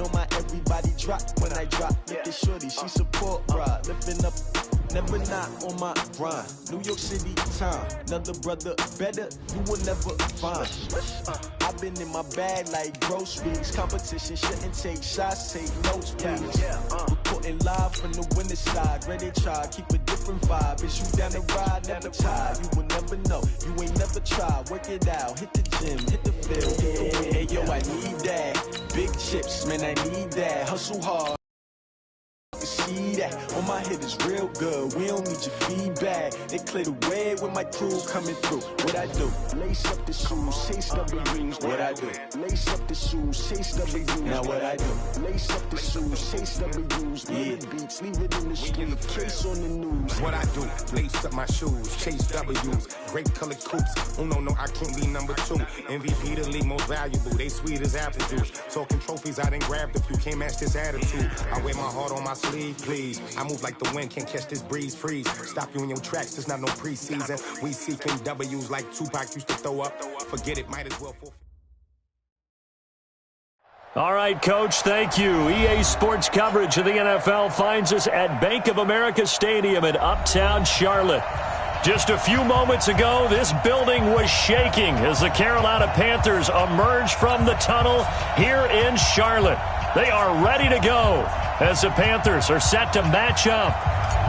know my everybody drop when I drop. Look at shorty, she support ride, lifting up. Never not on my grind. New York City time. Another brother better, you will never find. I've been in my bag like groceries. Competition shouldn't take shots, take notes, please. Reporting live from the winter side. Ready to try, keep a different vibe. Is you down the ride, never tired. You will never know, you ain't never tried. Work it out, hit the gym, hit the field, hit the win. Hey yo, I need that. Big chips, man, I need that. Hustle hard. See that on my head is real good. We don't need your feedback. They clear the way when my crew coming through. What I do? Lace up the shoes, chase W's. What I do? Lace up the shoes, chase W's. Now what I do? Lace up the shoes, chase W's. Yeah, beats, leave it in the street. Case on the news. What I do? Lace up my shoes, chase W's. Great colored coops. Oh no, I can't be number 2. MVP the league most valuable. They sweet as apple juice. Talking trophies, I didn't grab the few. Can't match this attitude. I wear my heart on my sleeve, please. I move like the wind, can't catch this breeze, freeze. Stop you in your tracks, there's not no preseason. We seeking W's like Tupac used to throw up. Forget it, might as well forfeit. All right, Coach, thank you. EA Sports coverage of the NFL finds us at Bank of America Stadium in Uptown Charlotte. Just a few moments ago, this building was shaking as the Carolina Panthers emerged from the tunnel here in Charlotte. They are ready to go as the Panthers are set to match up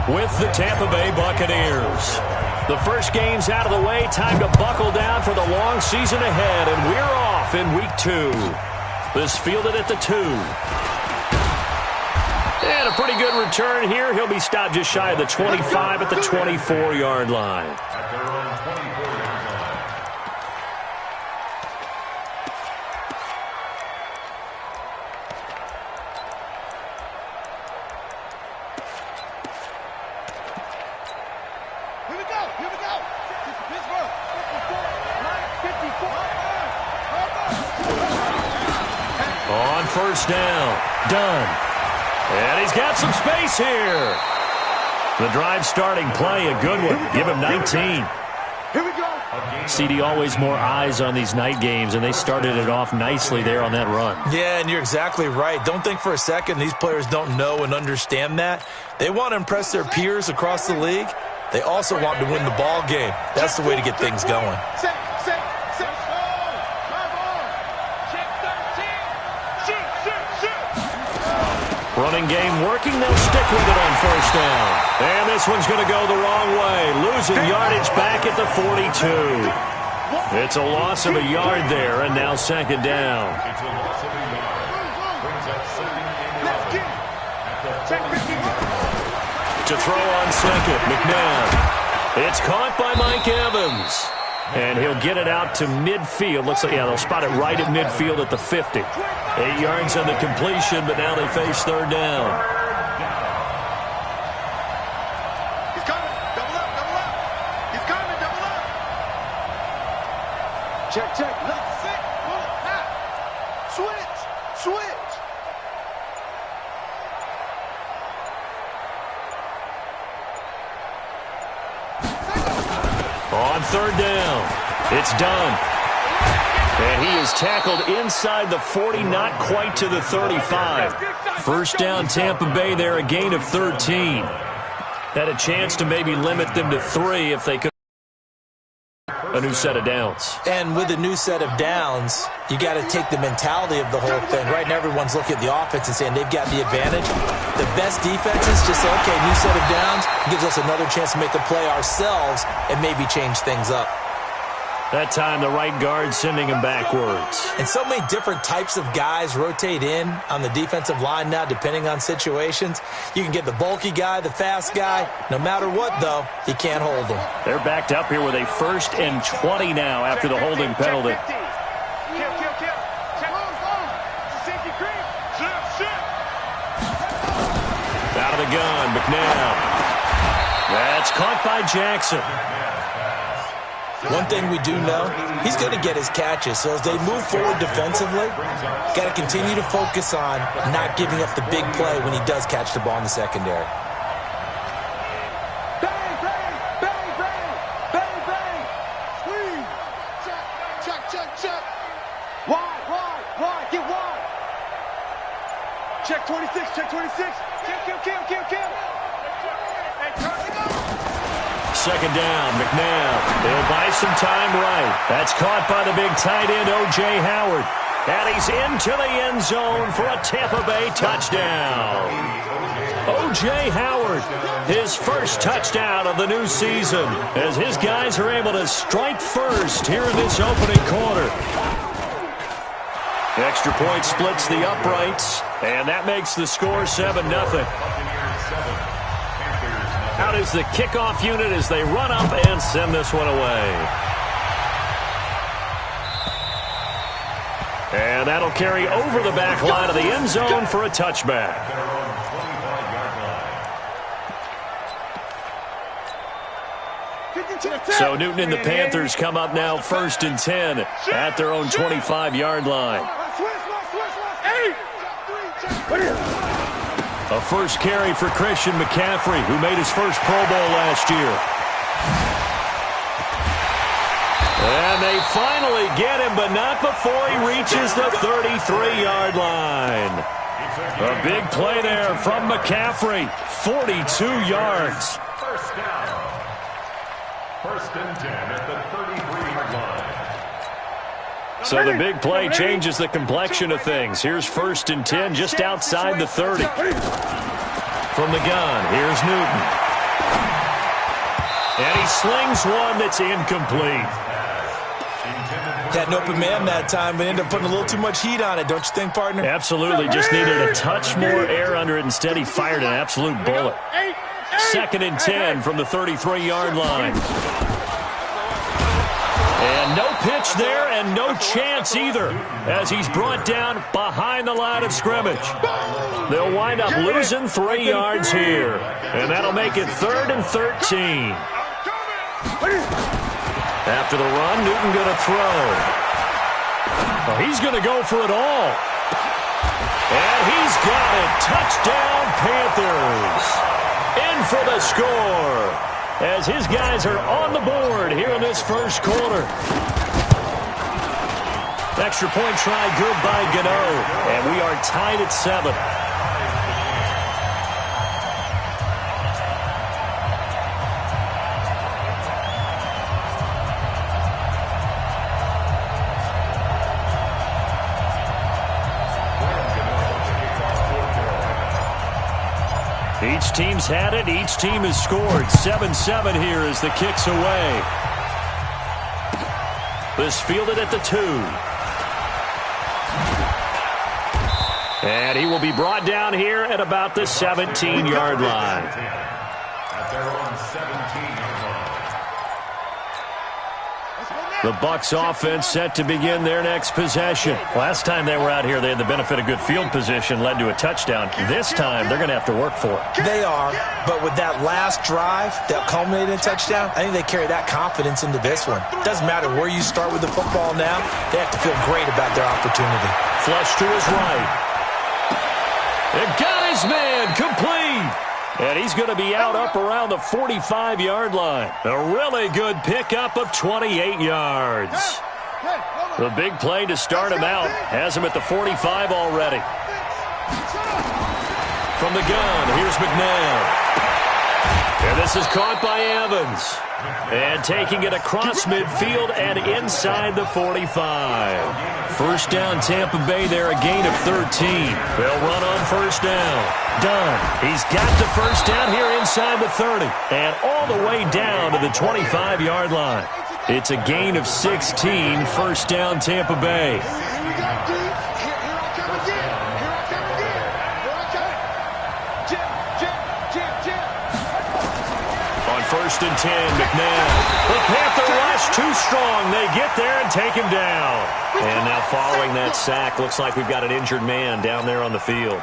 with the Tampa Bay Buccaneers. The first game's out of the way. Time to buckle down for the long season ahead, and we're off in Week 2. This fielded at the 2. And a pretty good return here. He'll be stopped just shy of the 25 at the 24-yard line. On first down, done. And he's got some space here. The drive starting play, a good one. Give him 19. Here we go. CD, always more eyes on these night games, and they started it off nicely there on that run. Yeah, and you're exactly right. Don't think for a second these players don't know and understand that. They want to impress their peers across the league. They also want to win the ball game. That's the way to get things going. Running game working. They'll stick with it on first down. And this one's going to go the wrong way. Losing yardage back at the 42. It's a loss of a yard there, and now second down. To throw on second, McNabb. It's caught by Mike Evans. And he'll get it out to midfield. Looks like, yeah, they'll spot it right at midfield at the 50. 8 yards on the completion, but now they face third down. He's coming. Double up, double up. He's coming, double up. Check. Left, six, pull, half. Switch. On third down, it's done. And he is tackled inside the 40, not quite to the 35. First down, Tampa Bay there, a gain of 13. Had a chance to maybe limit them to 3 if they could. A new set of downs. And with a new set of downs, you got to take the mentality of the whole thing. Right now, everyone's looking at the offense and saying they've got the advantage. The best defenses just say, okay, new set of downs gives us another chance to make a play ourselves and maybe change things up. That time, the right guard sending him backwards. And so many different types of guys rotate in on the defensive line now, depending on situations. You can get the bulky guy, the fast guy. No matter what, though, you can't hold them. They're backed up here with a 1st and 20 now after the holding penalty. Out of the gun, McNabb. That's caught by Jackson. One thing we do know, he's going to get his catches. So as they move forward defensively, got to continue to focus on not giving up the big play when he does catch the ball in the secondary. Bang, bang, bang, bang, bang, bang. Squeeze. Check. Wide, get wide. Check 26, check 26. Kill. Second down, McNabb. They'll buy some time right. That's caught by the big tight end, O.J. Howard. And he's into the end zone for a Tampa Bay touchdown. O.J. Howard, his first touchdown of the new season, as his guys are able to strike first here in this opening quarter. Extra point splits the uprights, and that makes the score 7-0. Out is the kickoff unit as they run up and send this one away. And that'll carry over the back line of the end zone for a touchback. So Newton and the Panthers come up now 1st and 10 at their own 25-yard line. A first carry for Christian McCaffrey, who made his first Pro Bowl last year. And they finally get him, but not before he reaches the 33-yard line. A big play there from McCaffrey, 42 yards. First down. 1st and 10 at the 33-yard line. So the big play changes the complexion of things. Here's 1st and 10 just outside the 30. From the gun, here's Newton. And he slings one that's incomplete. Had an open man that time, but ended up putting a little too much heat on it, don't you think, partner? Absolutely. Just needed a touch more air under it. Instead, he fired an absolute bullet. 2nd and 10 from the 33-yard line. And no pitch there and no chance either as he's brought down behind the line of scrimmage. They'll wind up losing 3 yards here. And that'll make it 3rd and 13. After the run, Newton going to throw. Well, he's going to go for it all. And he's got it. Touchdown, Panthers. In for the score as his guys are on the board here in this first quarter. Extra point try good by Gano. And we are tied at 7. Each team's had it. Each team has scored. 7-7 here as the kick's away. This fielded at the 2. And he will be brought down here at about the 17-yard line. At their own 17-yard line. The Bucs offense set to begin their next possession. Last time they were out here, they had the benefit of good field position, led to a touchdown. This time, they're going to have to work for it. They are, but with that last drive that culminated in a touchdown, I think they carry that confidence into this one. Doesn't matter where you start with the football now, they have to feel great about their opportunity. Flush to his right. It got his man complete. And he's going to be out up around the 45-yard line. A really good pickup of 28 yards. The big play to start him out has him at the 45 already. From the gun, here's McNabb. And this is caught by Evans. And taking it across midfield and inside the 45. First down, Tampa Bay there, a gain of 13. They'll run on first down. Dunn, he's got the first down here inside the 30. And all the way down to the 25-yard line. It's a gain of 16, first down, Tampa Bay. First and 10, McNabb. The Panther rush too strong. They get there and take him down. And now following that sack, looks like we've got an injured man down there on the field.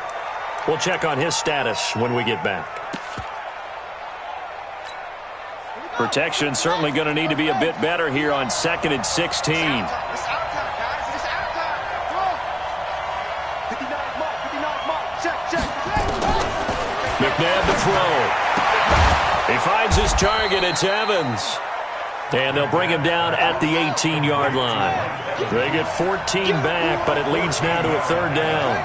We'll check on his status when we get back. Protection certainly going to need to be a bit better here on 2nd and 16. McNabb to throw. He finds his target. It's Evans. And they'll bring him down at the 18-yard line. They get 14 back, but it leads now to a third down.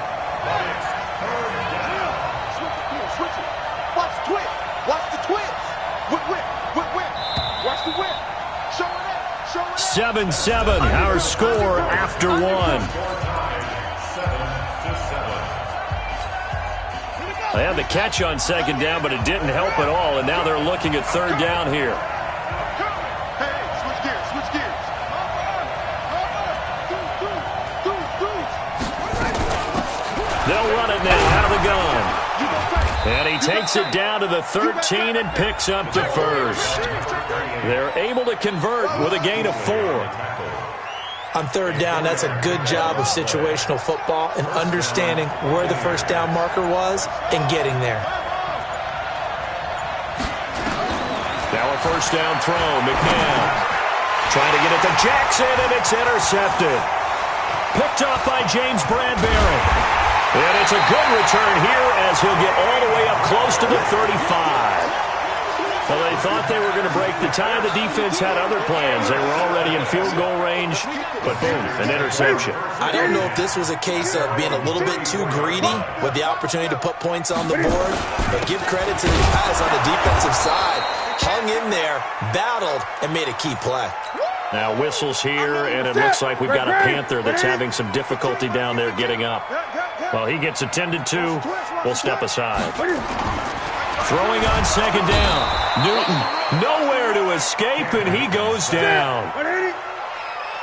Switch it. Watch the twist. Watch the twist. Whip. Watch the whip. Show it up. 7-7, our score after one. They had the catch on second down, but it didn't help at all, and now they're looking at third down here. Hey, switch gears. They'll run it now out of the gun. And he takes it down to the 13 and picks up the first. They're able to convert with a gain of 4. On third down, that's a good job of situational football and understanding where the first down marker was and getting there. Now a first down throw. McNabb trying to get it to Jackson, and it's intercepted. Picked off by James Bradbury. And it's a good return here as he'll get all the way up close to the 35. Well, they thought they were going to break the tie. The defense had other plans. They were already in field goal range, but boom, an interception. I don't know if this was a case of being a little bit too greedy with the opportunity to put points on the board, but give credit to the guys on the defensive side. Hung in there, battled, and made a key play. Now whistles here, and it looks like we've got a Panther that's having some difficulty down there getting up. Well, he gets attended to. We'll step aside. Throwing on second down. Newton nowhere to escape, and he goes down.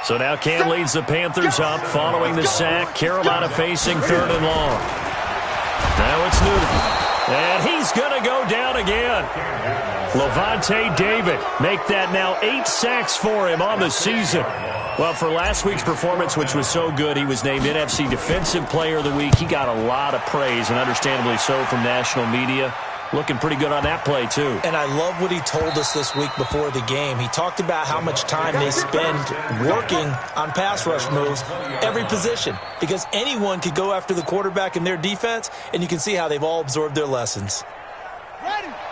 So now Cam leads the Panthers up following the sack. Carolina facing third and long. Now it's Newton. And he's going to go down again. Lavonte David make that now 8 sacks for him on the season. Well, for last week's performance, which was so good, he was named NFC Defensive Player of the Week. He got a lot of praise, and understandably so, from national media. Looking pretty good on that play, too. And I love what he told us this week before the game. He talked about how much time they spend working on pass rush moves, every position, because anyone could go after the quarterback in their defense, and you can see how they've all absorbed their lessons.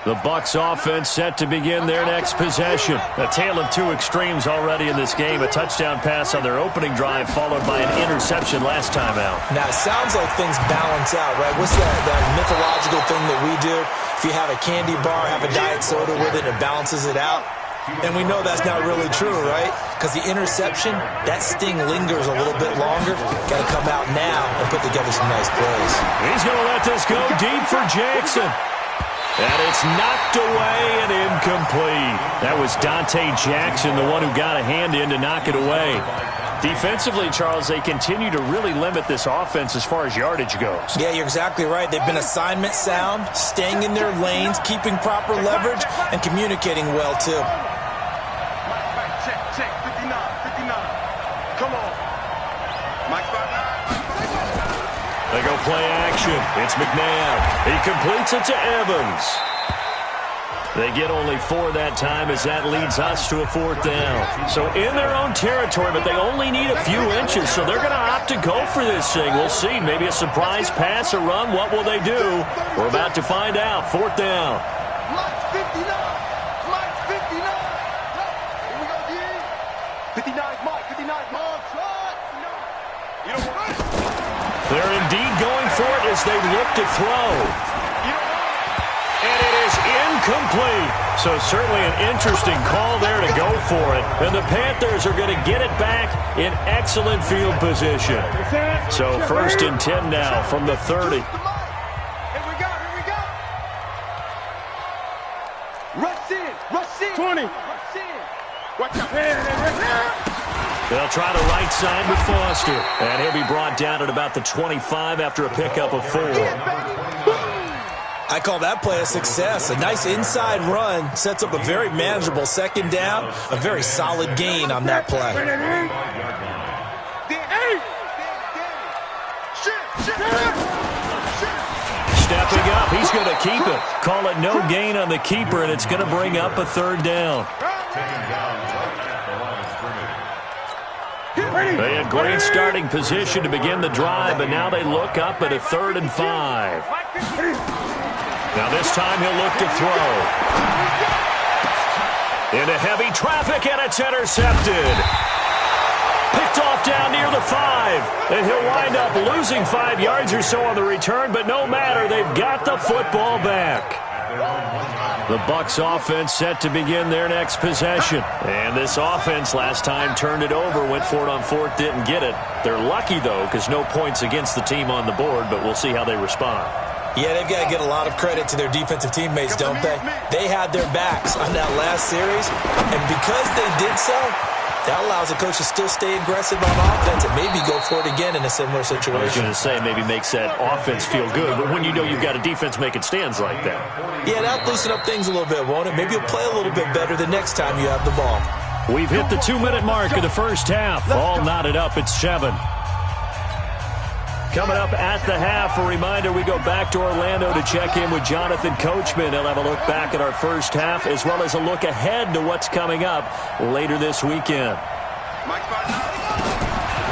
The Bucs offense set to begin their next possession. A tale of two extremes already in this game. A touchdown pass on their opening drive followed by an interception last time out. Now, it sounds like things balance out, right? What's that mythological thing that we do? If you have a candy bar, have a diet soda with it, it balances it out. And we know that's not really true, right? Because the interception, that sting lingers a little bit longer. Got to come out now and put together some nice plays. He's going to let this go deep for Jackson. And it's knocked away and incomplete. That was Dante Jackson, the one who got a hand in to knock it away. Defensively, Charles, they continue to really limit this offense as far as yardage goes. Yeah, you're exactly right. They've been assignment sound, staying in their lanes, keeping proper leverage, and communicating well, too. Check, 59. Come on. Mike 59. They go play action. It's McNabb. He completes it to Evans. They get only 4 that time as that leads us to a 4th down. So in their own territory, but they only need a few inches, so they're going to opt to go for this thing. We'll see. Maybe a surprise pass or run. What will they do? We're about to find out. 4th down. Mike 59. Mike 59. Here we go, D. 59 is Mike. 59 is Mike. You don't want it. They're indeed going for it as they look to throw. And it is incomplete. So certainly an interesting call there to go for it. And the Panthers are going to get it back in excellent field position. So 1st and 10 now from the 30. Here we go. Rush in. 20. Rush in. Watch out. They'll try the right side with Foster. And he'll be brought down at about the 25 after a pickup of 4. I call that play a success. A nice inside run sets up a very manageable 2nd down. A very solid gain on that play. Stepping up, he's going to keep it. Call it no gain on the keeper, and it's going to bring up a 3rd down. They had great starting position to begin the drive, but now they look up at a 3rd and 5. Now this time he'll look to throw. Into heavy traffic, and it's intercepted. Picked Picked off down near the 5. And he'll wind up losing 5 yards or so on the return, but no matter, they've got the football back. The Bucs offense set to begin their next possession. And this offense last time turned it over, went for it on 4th, didn't get it. They're lucky, though, because no points against the team on the board, but we'll see how they respond. Yeah, they've got to get a lot of credit to their defensive teammates, don't they? They had their backs on that last series, and because they did so, that allows the coach to still stay aggressive on offense and maybe go for it again in a similar situation. I was going to say maybe makes that offense feel good, but when you know you've got a defense making stands like that. Yeah, that'll loosen up things a little bit, won't it? Maybe you'll play a little bit better the next time you have the ball. We've hit the 2-minute mark of the first half. All knotted up at 7. Coming up at the half, a reminder, we go back to Orlando to check in with Jonathan Coachman. He'll have a look back at our first half as well as a look ahead to what's coming up later this weekend.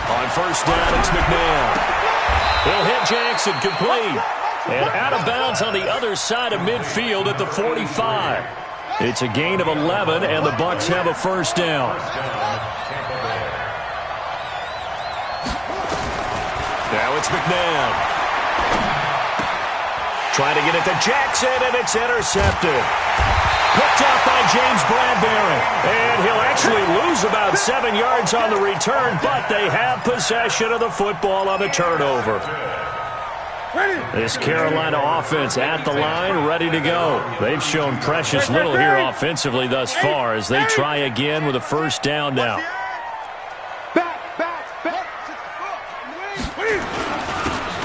On first down, it's McMahon. He'll hit Jackson, complete. And out of bounds on the other side of midfield at the 45. It's a gain of 11, and the Bucs have a first down. Now it's McMahon. Trying to get it to Jackson, and it's intercepted. Picked up by James Bradbury. And he'll actually lose about 7 yards on the return, but they have possession of the football on the turnover. This Carolina offense at the line, ready to go. They've shown precious little here offensively thus far as they try again with a first down now.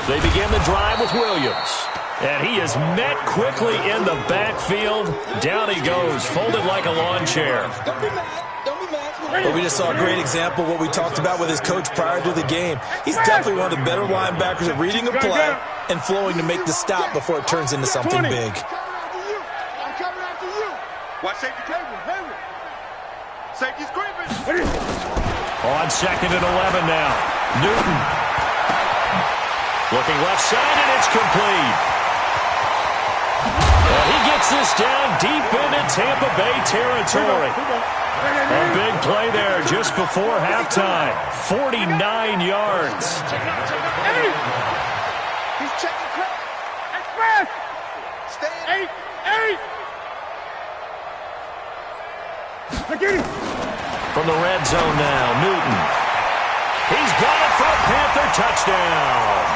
They begin the drive with Williams. And he is met quickly in the backfield. Down he goes, folded like a lawn chair. But we just saw a great example of what we talked about with his coach prior to the game. He's definitely one of the better linebackers at reading a play and flowing to make the stop before it turns into something big. Watch safety cable. Safety's creeping. On 2nd and 11 now. Newton. Looking left side, and it's complete. And he gets this down deep into Tampa Bay territory. A big play there just before halftime. 49 yards. He's checking crap. Express. Stay 8. From the red zone now, Newton. He's got it for a Panther touchdown.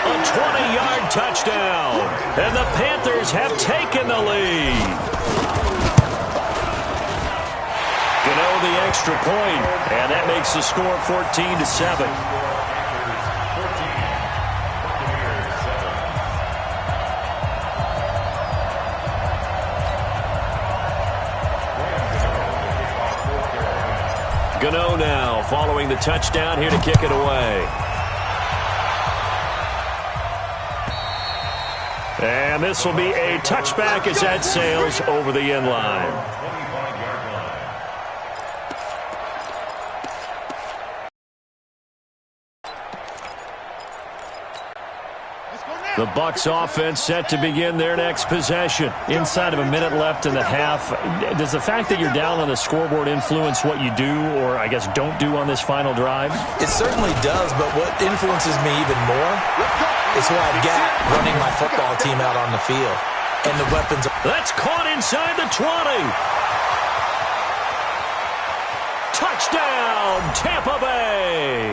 A 20-yard touchdown. And the Panthers have taken the lead. Gano the extra point, and that makes the score 14-7. Gano now following the touchdown here to kick it away. And this will be a touchback as that sails over the end line. The Bucs offense set to begin their next possession. Inside of a minute left in the half. Does the fact that you're down on the scoreboard influence what you do or, I guess, don't do on this final drive? It certainly does, but what influences me even more is who I've got running my football team out on the field. And the weapons. That's caught inside the 20. Touchdown, Tampa Bay.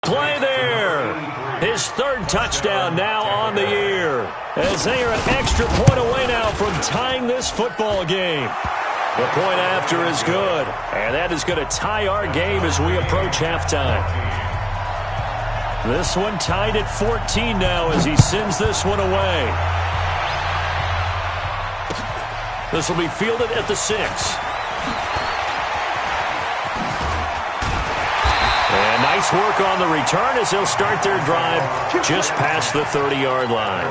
Play there. His third touchdown now on the year. As they are an extra point away now from tying this football game. The point after is good. And that is going to tie our game as we approach halftime. This one tied at 14 now as he sends this one away. This will be fielded at the 6. And nice work on the return as they'll start their drive just past the 30-yard line.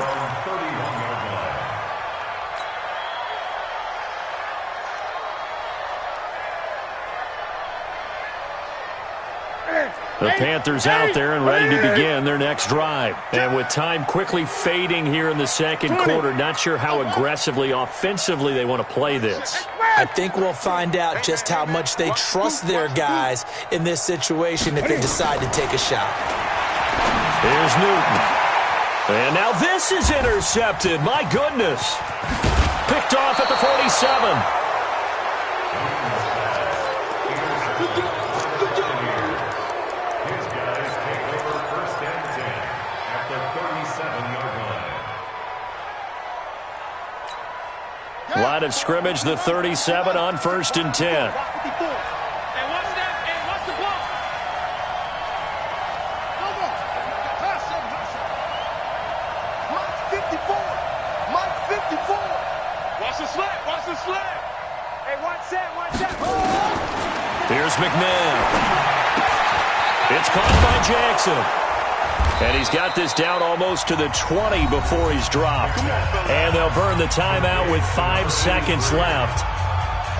The Panthers out there and ready to begin their next drive. And with time quickly fading here in the second quarter, not sure how aggressively, offensively they want to play this. I think we'll find out just how much they trust their guys in this situation if they decide to take a shot. Here's Newton. And now this is intercepted. My goodness. Picked off at the 47. Line of scrimmage, the 37 on 1st and 10. Here's McNabb. It's caught by Jackson. And he's got this down almost to the 20 before he's dropped. And they'll burn the timeout with 5 seconds left.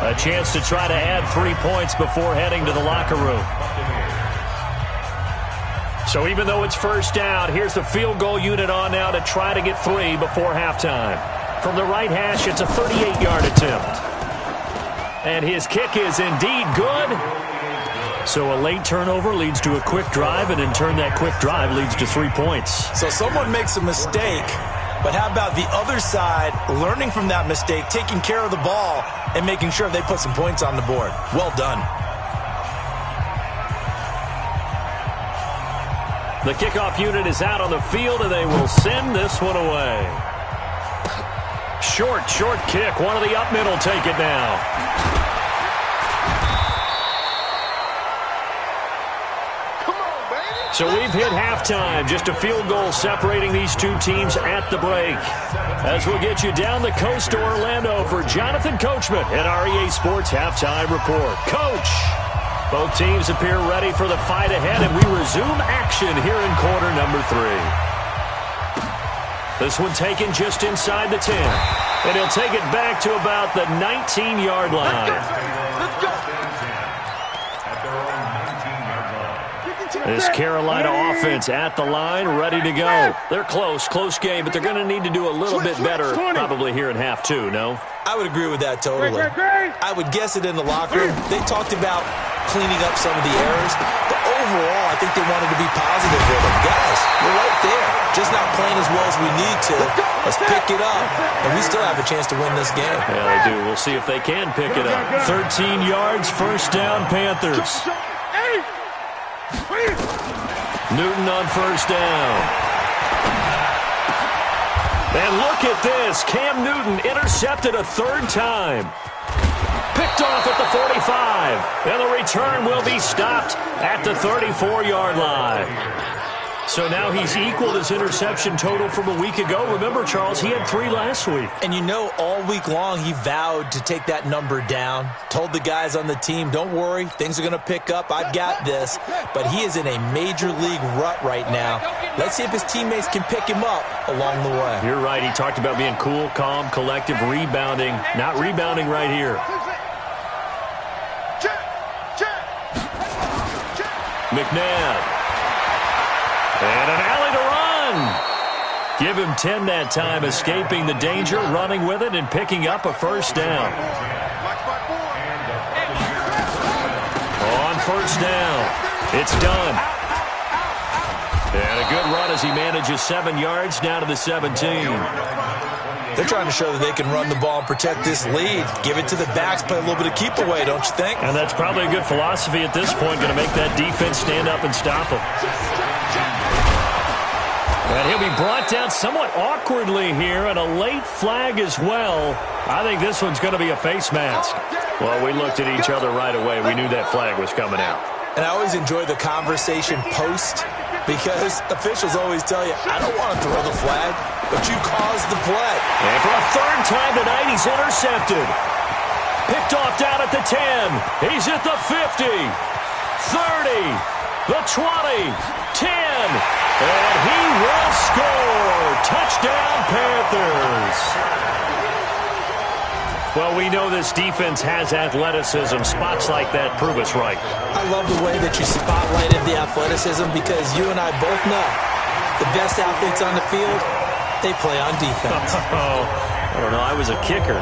A chance to try to add 3 points before heading to the locker room. So even though it's first down, here's the field goal unit on now to try to get 3 before halftime. From the right hash, it's a 38-yard attempt. And his kick is indeed good. So a late turnover leads to a quick drive, and in turn that quick drive leads to 3 points. So someone makes a mistake, but how about the other side learning from that mistake, taking care of the ball, and making sure they put some points on the board? Well done. The kickoff unit is out on the field, and they will send this one away. Short kick. One of the up middle take it now. So we've hit halftime. Just a field goal separating these two teams at the break. As we'll get you down the coast to Orlando for Jonathan Coachman at our EA Sports Halftime Report. Coach, both teams appear ready for the fight ahead, and we resume action here in quarter number 3. This one taken just inside the 10. And he'll take it back to about the 19-yard line. Let's go. This Carolina offense at the line, ready to go. They're close game, but they're going to need to do a little bit better probably here in half 2, no? I would agree with that totally. I would guess it in the locker room. They talked about cleaning up some of the errors, but overall, I think they wanted to be positive with them. Guys, we're right there. Just not playing as well as we need to. Let's pick it up, and we still have a chance to win this game. Yeah, they do. We'll see if they can pick it up. 13 yards, first down, Panthers. Newton on first down. And look at this. Cam Newton intercepted a 3rd time. Picked off at the 45. And the return will be stopped at the 34-yard line. So now he's equaled his interception total from a week ago. Remember, Charles, he had 3 last week. And you know, all week long he vowed to take that number down. Told the guys on the team, don't worry, things are going to pick up. I've got this. But he is in a major league rut right now. Let's see if his teammates can pick him up along the way. You're right. He talked about being cool, calm, collective, rebounding. Not rebounding right here. McNabb. And an alley to run. Give him 10 that time, escaping the danger, running with it, and picking up a first down. On first down, it's done. And a good run as he manages 7 yards down to the 17. They're trying to show that they can run the ball and protect this lead. Give it to the backs, play a little bit of keep away, don't you think? And that's probably a good philosophy at this point, going to make that defense stand up and stop him. And he'll be brought down somewhat awkwardly here, and a late flag as well. I think this one's going to be a face mask. Well, we looked at each other right away. We knew that flag was coming out. And I always enjoy the conversation post, because officials always tell you, I don't want to throw the flag, but you caused the play. And for a 3rd time tonight, he's intercepted. Picked off down at the 10. He's at the 50, 30, the 20, 10. And he will score. Touchdown, Panthers. Well, we know this defense has athleticism. Spots like that prove us right. I love the way that you spotlighted the athleticism, because you and I both know the best athletes on the field, they play on defense. I don't know. I was a kicker.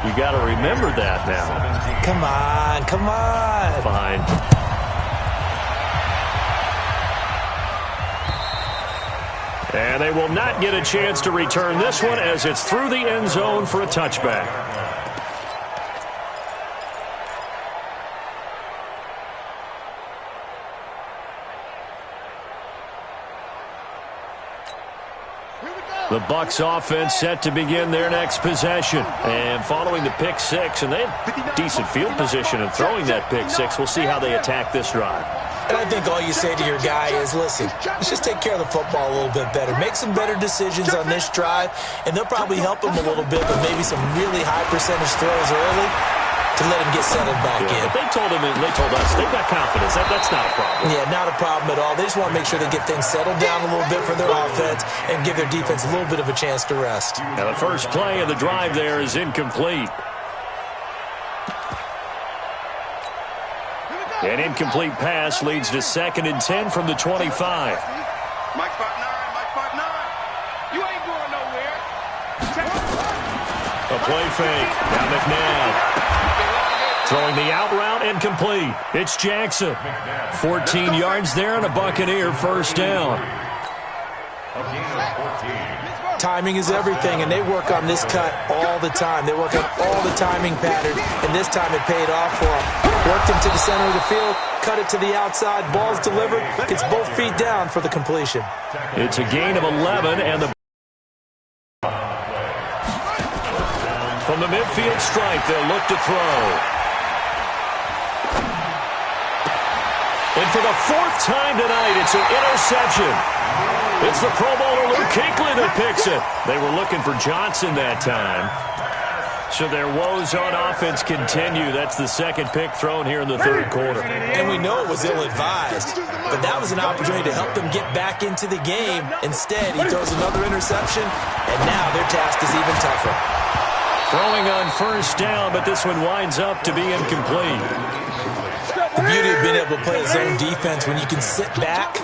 You got to remember that now. Come on, come on. Fine. And they will not get a chance to return this one as it's through the end zone for a touchback. The Bucs offense set to begin their next possession. And following the pick six, and they had decent field position in throwing that pick six. We'll see how they attack this drive. And I think all you say to your guy is, listen, let's just take care of the football a little bit better. Make some better decisions on this drive, and they'll probably help him a little bit with maybe some really high percentage throws early to let him get settled back in. But they told him, and they told us, they've got confidence. That's not a problem. Yeah, not a problem at all. They just want to make sure they get things settled down a little bit for their offense and give their defense a little bit of a chance to rest. Now the first play of the drive there is incomplete. An incomplete pass leads to 2nd and 10 from the 25. Mike 5'9", Mike 5'9". You ain't going nowhere. A play fake. Now McNabb. Throwing the out route and complete. It's Jackson. 14 yards there and a Buccaneer first down. Timing is everything, and they work on this cut all the time. They work on all the timing patterns, and this time it paid off for them. Worked him to the center of the field, cut it to the outside, ball's delivered, gets both feet down for the completion. It's a gain of 11, and the from the midfield stripe, they'll look to throw. And for the 4th time tonight, it's an interception. It's the Pro Bowler Luke Kuechly that picks it. They were looking for Johnson that time. So their woes on offense continue. That's the 2nd pick thrown here in the 3rd quarter. And we know it was ill-advised, but that was an opportunity to help them get back into the game. Instead, he throws another interception, and now their task is even tougher. Throwing on first down, but this one winds up to be incomplete. The beauty of being able to play his own defense when you can sit back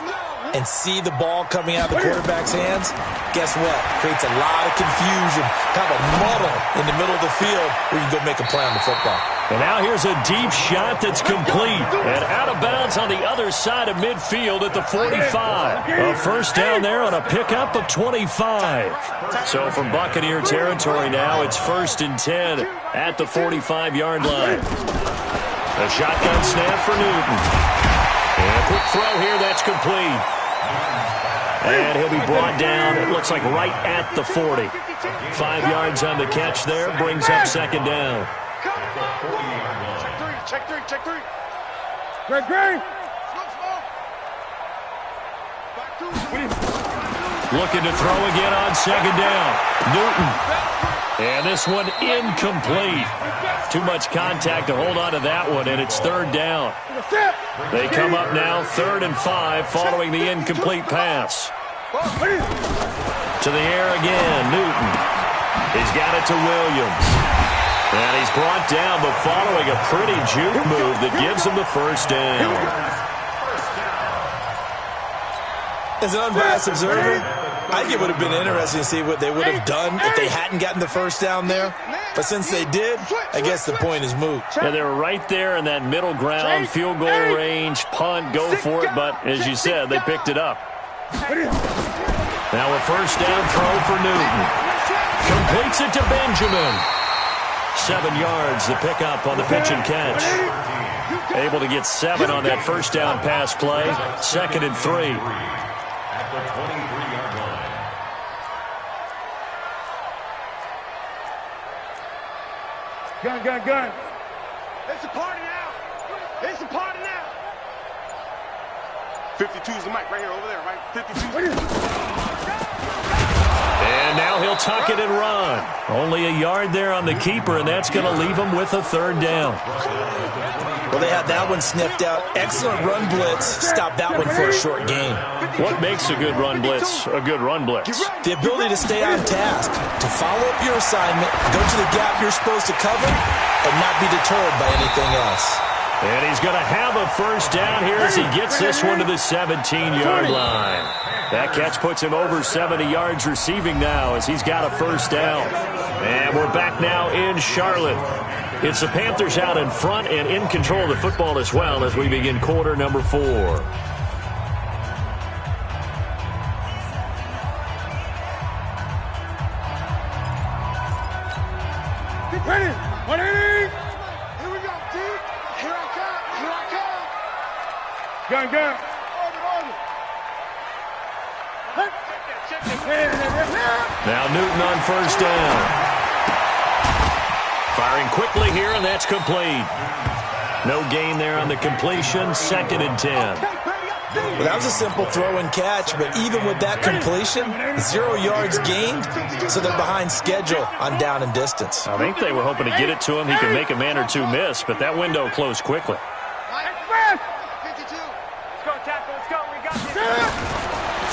and see the ball coming out of the quarterback's hands, guess what? Creates a lot of confusion, kind of a muddle in the middle of the field where you can go make a play on the football. And now here's a deep shot that's complete and out of bounds on the other side of midfield at the 45. A first down there on a pickup of 25. So from Buccaneer territory now, it's 1st and 10 at the 45-yard line. A shotgun snap for Newton. And a quick throw here, that's complete. And he'll be brought down, it looks like right at the 40. 5 yards on the catch there, brings up 2nd down. Check three. Greg. Looking to throw again on 2nd down. Newton. And this one incomplete. Too much contact to hold on to that one, and it's 3rd down. They come up now 3rd and 5 following the incomplete pass. To the air again, Newton. He's got it to Williams. And he's brought down, but following a pretty juke move that gives him the first down. As an unbiased observer, I think it would have been interesting to see what they would have done if they hadn't gotten the first down there. But since they did, I guess the point is moot. Yeah, they were right there in that middle ground, field goal range, punt, go for it. But as you said, they picked it up. Now a first down throw for Newton. Completes it to Benjamin. 7 yards, the pickup on the pitch and catch. Able to get 7 on that first down pass play. 2nd and 3. At the 23-yard line. Gun. It's a party now. It's a party now. 52 is the mic right here, over there, right? 52. And now he'll tuck it and run. Only a yard there on the keeper, and that's going to leave him with a 3rd down. Well, they had that one sniffed out. Excellent run blitz. Stop that one for a short gain. What makes a good run blitz a good run blitz? The ability to stay on task, to follow up your assignment, go to the gap you're supposed to cover, and not be deterred by anything else. And he's going to have a first down here as he gets this one to the 17-yard line. That catch puts him over 70 yards receiving now as he's got a first down. And we're back now in Charlotte. It's the Panthers out in front and in control of the football as well as we begin quarter number 4. Get ready. 180. Here we go, T. Here I come. Here I come. Gun, gun. Now Newton on first down. Firing quickly here, and that's complete. No gain there on the completion. 2nd and 10. Well, that was a simple throw and catch, but even with that completion, 0 yards gained, so they're behind schedule on down and distance. I think they were hoping to get it to him. He could make a man or two miss, but that window closed quickly. 52. Let's go, tackle. Let's go. We got this.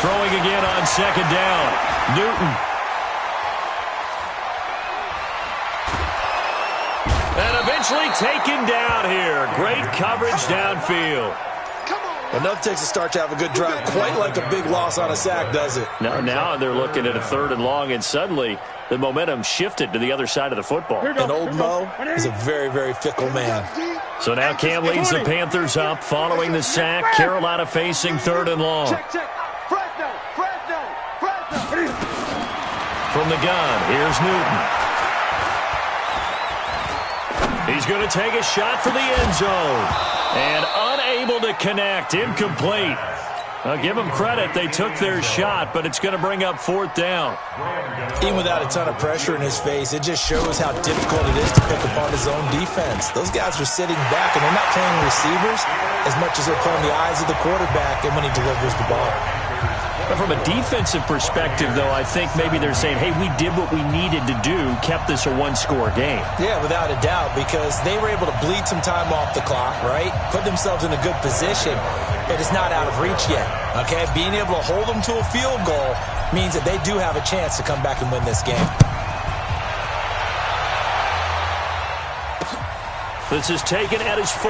Throwing again on 2nd down. Newton. And eventually taken down here. Great coverage downfield. Enough takes a start to have a good drive. Quite like a big loss on a sack, does it? Now they're looking at a 3rd and long, and suddenly the momentum shifted to the other side of the football. And old Mo is a very, very fickle man. So now Cam leads the Panthers up following the sack. Carolina facing 3rd and long. Fresno. From the gun, here's Newton. He's going to take a shot for the end zone. And unable to connect. Incomplete. I'll give them credit. They took their shot, but it's going to bring up 4th down. Even without a ton of pressure in his face, it just shows how difficult it is to pick apart his own defense. Those guys are sitting back, and they're not playing receivers as much as they're playing the eyes of the quarterback and when he delivers the ball. But from a defensive perspective, though, I think maybe they're saying, hey, we did what we needed to do, kept this a 1-score game. Yeah, without a doubt, because they were able to bleed some time off the clock, right? Put themselves in a good position, but it's not out of reach yet, okay? Being able to hold them to a field goal means that they do have a chance to come back and win this game. This is taken at his 4.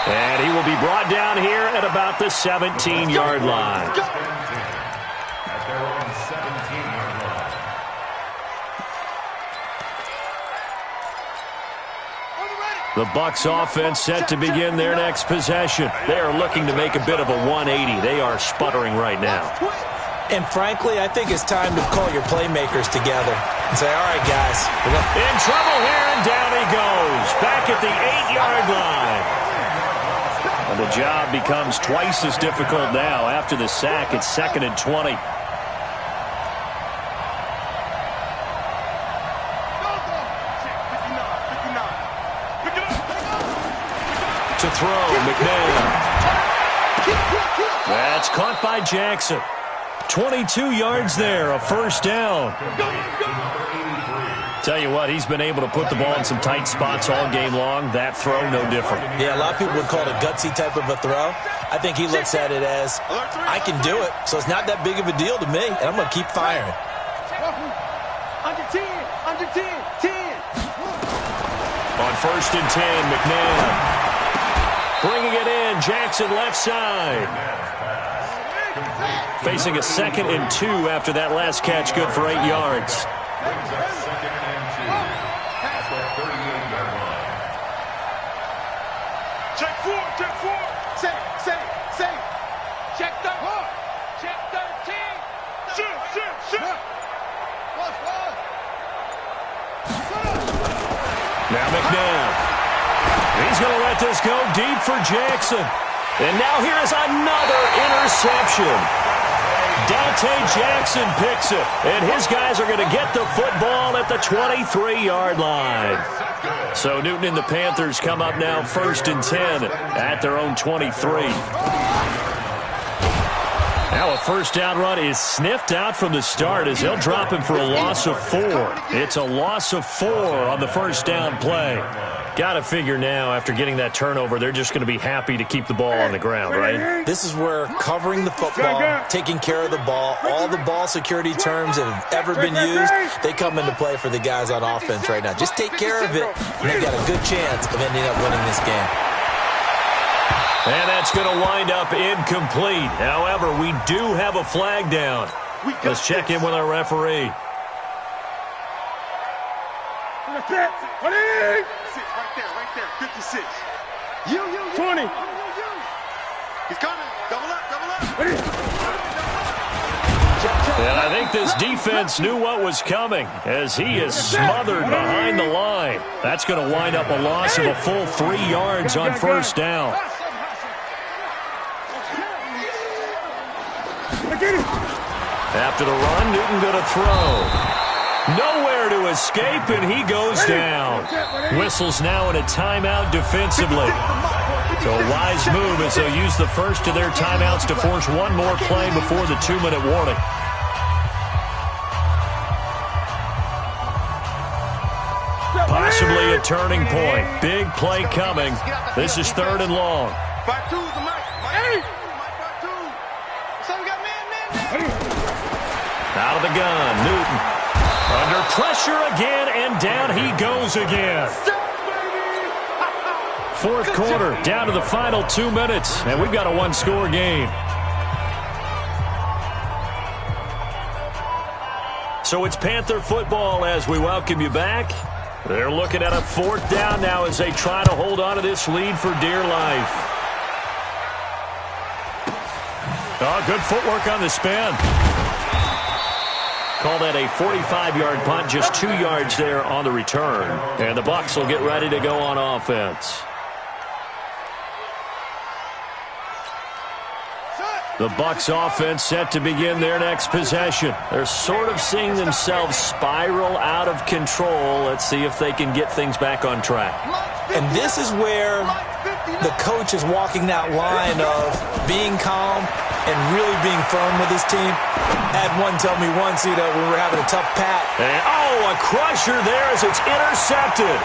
And he will be brought down here at about the 17-yard line. The Bucs offense set to begin their next possession. They are looking to make a bit of a 180. They are sputtering right now. And frankly, I think it's time to call your playmakers together and say, all right, guys. In trouble here, and down he goes. Back at the 8-yard line. And the job becomes twice as difficult now. After the sack, it's 2nd and 20. To throw, McNabb. That's caught by Jackson. 22 yards there, a 1st down. Tell you what, he's been able to put the ball in some tight spots all game long. That throw, no different. Yeah, a lot of people would call it a gutsy type of a throw. I think he looks at it as, I can do it, so it's not that big of a deal to me, and I'm going to keep firing. Under 10. On 1st and 10, McNabb. Bringing it in, Jackson left side. Facing a 2nd and 2 after that last catch, good for 8 yards. Check 4. Say. Check 13. Shoot. Now McNabb. He's going to let this go deep for Jackson. And now here is another interception. Dante Jackson picks it, and his guys are going to get the football at the 23-yard line. So Newton and the Panthers come up now 1st and 10 at their own 23. Now a 1st down run is sniffed out from the start as they'll drop him for a loss of 4. It's a loss of 4 on the 1st down play. Got to figure now, after getting that turnover, they're just going to be happy to keep the ball on the ground, right? This is where covering the football, taking care of the ball, all the ball security terms that have ever been used, they come into play for the guys on offense right now. Just take care of it, and they've got a good chance of ending up winning this game. And that's going to wind up incomplete. However, we do have a flag down. Let's check in with our referee. set. 20. 6, right there, 56. 20. He's coming. Double up. And I think this defense knew what was coming as he is smothered behind the line. That's going to wind up a loss of a full 3 yards on first down. After the run, Newton going to throw. Nowhere to escape, and he goes down. Whistles now in a timeout defensively. So a wise move as they'll use the first of their timeouts to force one more play before the 2-minute warning. Possibly a turning point. Big play coming. This is 3rd and long. Out of the gun, Newton. Under pressure again, and down he goes again. 4th quarter, down to the final 2 minutes, and we've got a 1-score game. So it's Panther football as we welcome you back. They're looking at a 4th down now as they try to hold on to this lead for dear life. Oh, good footwork on the spin. Call that a 45-yard punt, just 2 yards there on the return. And the Bucs will get ready to go on offense. The Bucs offense set to begin their next possession. They're sort of seeing themselves spiral out of control. Let's see if they can get things back on track. And this is where the coach is walking that line of being calm and really being firm with his team. Had one tell me once, when we were having a tough pat. And, a crusher there as it's intercepted.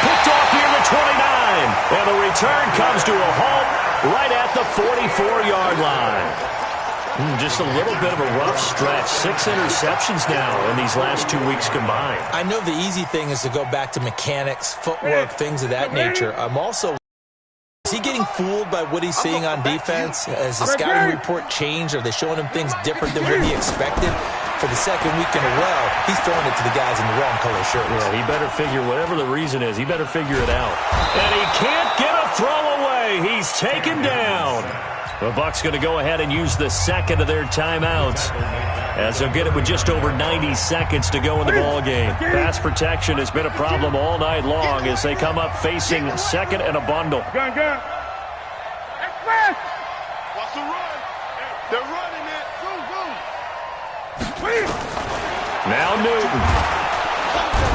Picked off near the 29. And the return comes to a halt right at the 44-yard line. Just a little bit of a rough stretch. 6 interceptions now in these last 2 weeks combined. I know the easy thing is to go back to mechanics, footwork, things of that nature. I'm also... Is he getting fooled by what he's seeing on defense? Has the scouting report changed? Are they showing him things different than what he expected? For the second week in a row, he's throwing it to the guys in the wrong color shirts. Yeah, he better figure, whatever the reason is, he better figure it out. And he can't get a throw away. He's taken down. The Bucs going to go ahead and use the second of their timeouts as they'll get it with just over 90 seconds to go in the ball game. Pass protection has been a problem all night long as they come up facing 2nd and a bundle. Gun. Express. Watch the run. They're running it. Now Newton.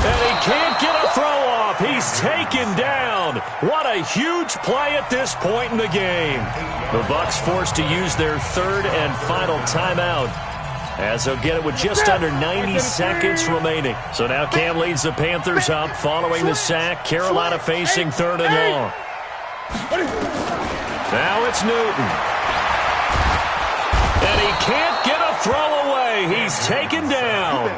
And he can't get a throw off. He's taken down. What a huge play at this point in the game. The Bucs forced to use their 3rd and final timeout as they'll get it with just under 90 seconds remaining. So now Cam leads the Panthers up following the sack. Carolina facing 3rd and long. Now it's Newton. And he can't get a throw away. He's taken down.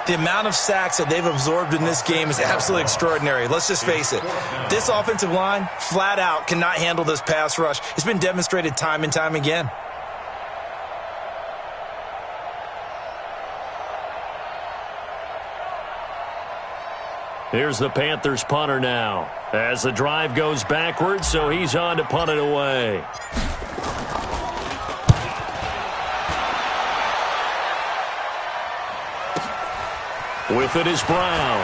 The amount of sacks that they've absorbed in this game is absolutely extraordinary. Let's just face it. This offensive line, flat out, cannot handle this pass rush. It's been demonstrated time and time again. Here's the Panthers punter now as the drive goes backwards, so he's on to punt it away. With it is Brown.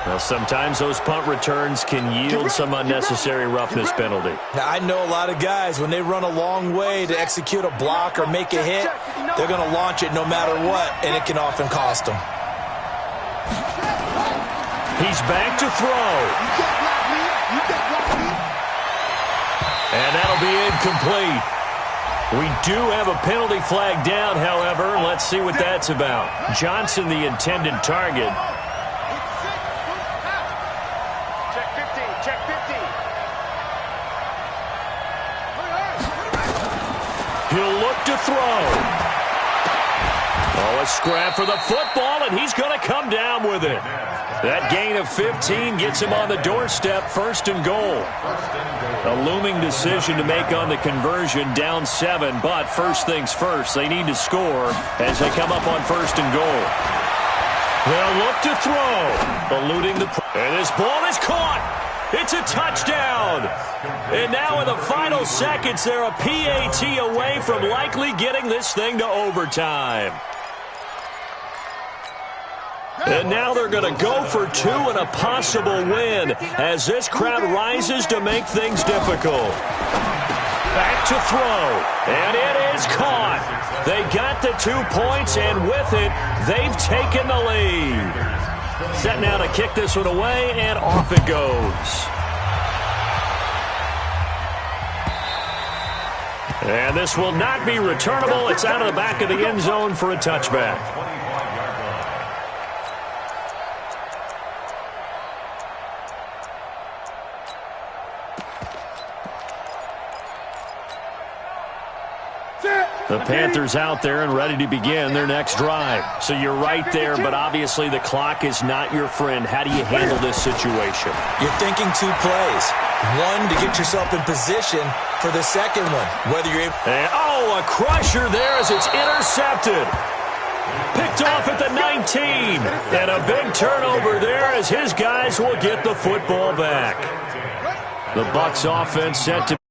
Now, sometimes those punt returns can yield some unnecessary roughness penalty. Now, I know a lot of guys, when they run a long way to execute a block or make a hit, they're going to launch it no matter what, and it can often cost them. He's back to throw. And that'll be incomplete. We do have a penalty flag down, however. Let's see what that's about. Johnson, the intended target. Check 15, check 15. He'll look to throw. Oh, a scrap for the football, and he's going to come down with it. That gain of 15 gets him on the doorstep, 1st and goal. A looming decision to make on the conversion, down 7, but first things first, they need to score as they come up on 1st and goal. They'll look to throw, eluding the... And this ball is caught. It's a touchdown. And now in the final seconds, they're a PAT away from likely getting this thing to overtime. And now they're going to go for 2 and a possible win as this crowd rises to make things difficult. Back to throw, and it is caught. They got the 2 points, and with it, they've taken the lead. Set now to kick this one away, and off it goes. And this will not be returnable. It's out of the back of the end zone for a touchback. The Panthers out there and ready to begin their next drive. So you're right there, but obviously the clock is not your friend. How do you handle this situation? You're thinking 2 plays. One, to get yourself in position for the second one. Whether you're able... And, a crusher there as it's intercepted. Picked off at the 19. And a big turnover there as his guys will get the football back. The Bucs offense set to...